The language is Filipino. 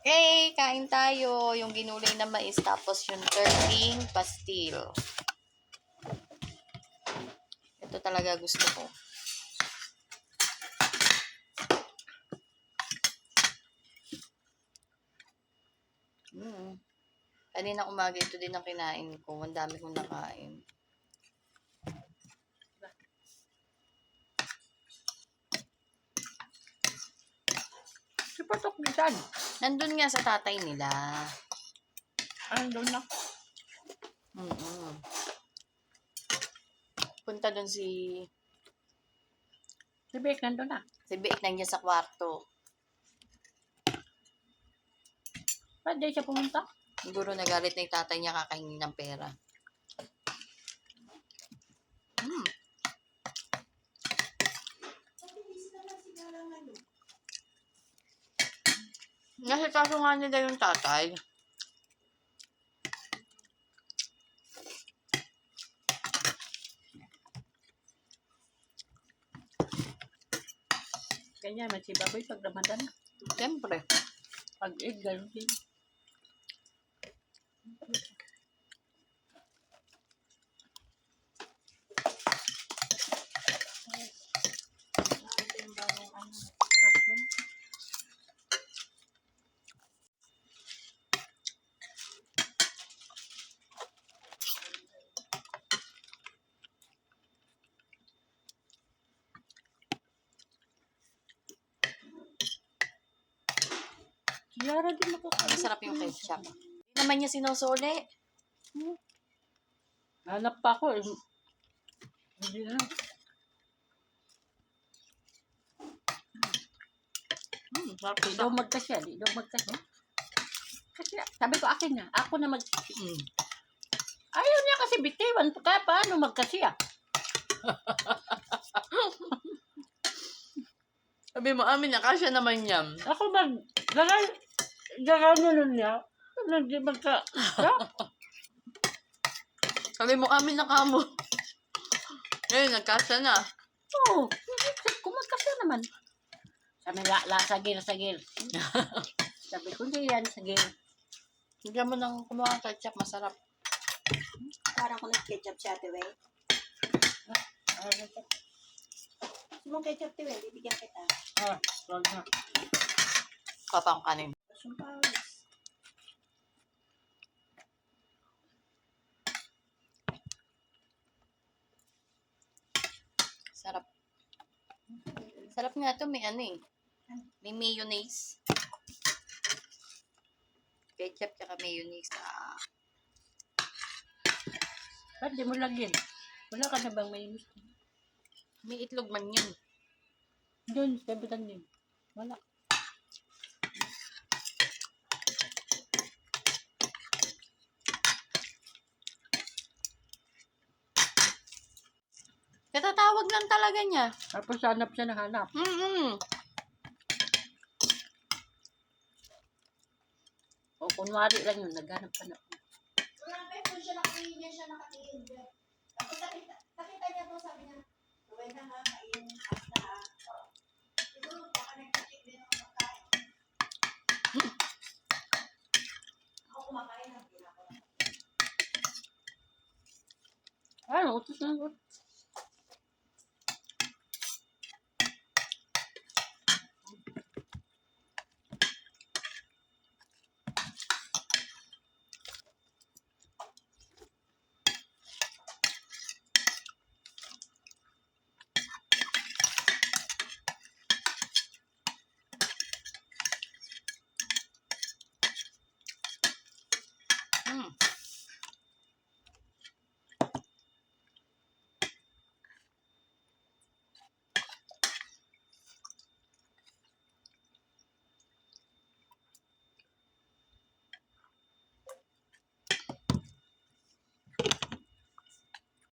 Okay, kain tayo. Yung ginulay na mais tapos yung turkey pastil. Ito talaga gusto ko. Kanina umaga ito din ang kinain ko. Ang dami kong nakain. Si Patok bisan. Nandun nga sa tatay nila. Andun na. Punta dun si Si Beck nandun na. Biik nandiyan sa kwarto. Ba't di siya pumunta? Siguro nagalit na yung tatay niya kakahingi ng pera. Nasikaso nga nila yung tatay. Ganyan, may si Baboy pag Ramadan. Siyempre. Pag Eid, gano'n din. Mushroom. Yara din ako. Masarap yung ketchup. Hindi naman niya sinusuli. Hanap pa ako eh. Hindi na. Sarap Di daw magkasya. Di daw magkasya. Kasi sabi ko akin na. Ako na mag... Ayaw niya kasi bitiwan. Kaya paano magkasya? Sabi mo, amin na, kasya naman yan. Ako mag... Gano'n niya. Hindi magka... Sabi mo, amin na kamo. Ngayon, nagkasya na. Oo. Kung magkasya naman. Sabi la, sagil. Sabi ko, hindi yan, sagil. Bigyan mo ng kumuha ng ketchup, masarap. Parang kung nag-ketchup siya, Ate Wey. Gusto mong ketchup, Ate Wey? Bibigyan kita. Wag na. Papang kanin. Yung pawis. Sarap. Sarap nga to, may ano eh. May mayonnaise. Ketchup tsaka mayonnaise. Ba't di mo lagyan? Wala ka na bang may May itlog man yun. doon, kabitan din. Wala. Katatawag lang talaga niya. Tapos hanap siya ng hanap. O kunwari lang yun, naghanap ka na. Wala pa yung siya nakatingin niya, siya nakatingin. Tapos nakita niya to, sabi niya, Wey na nga, kainin pasta ha. Siguro, baka nag-check din ako magkain. Ako kumakain ng pinako. Ano, utos na ko.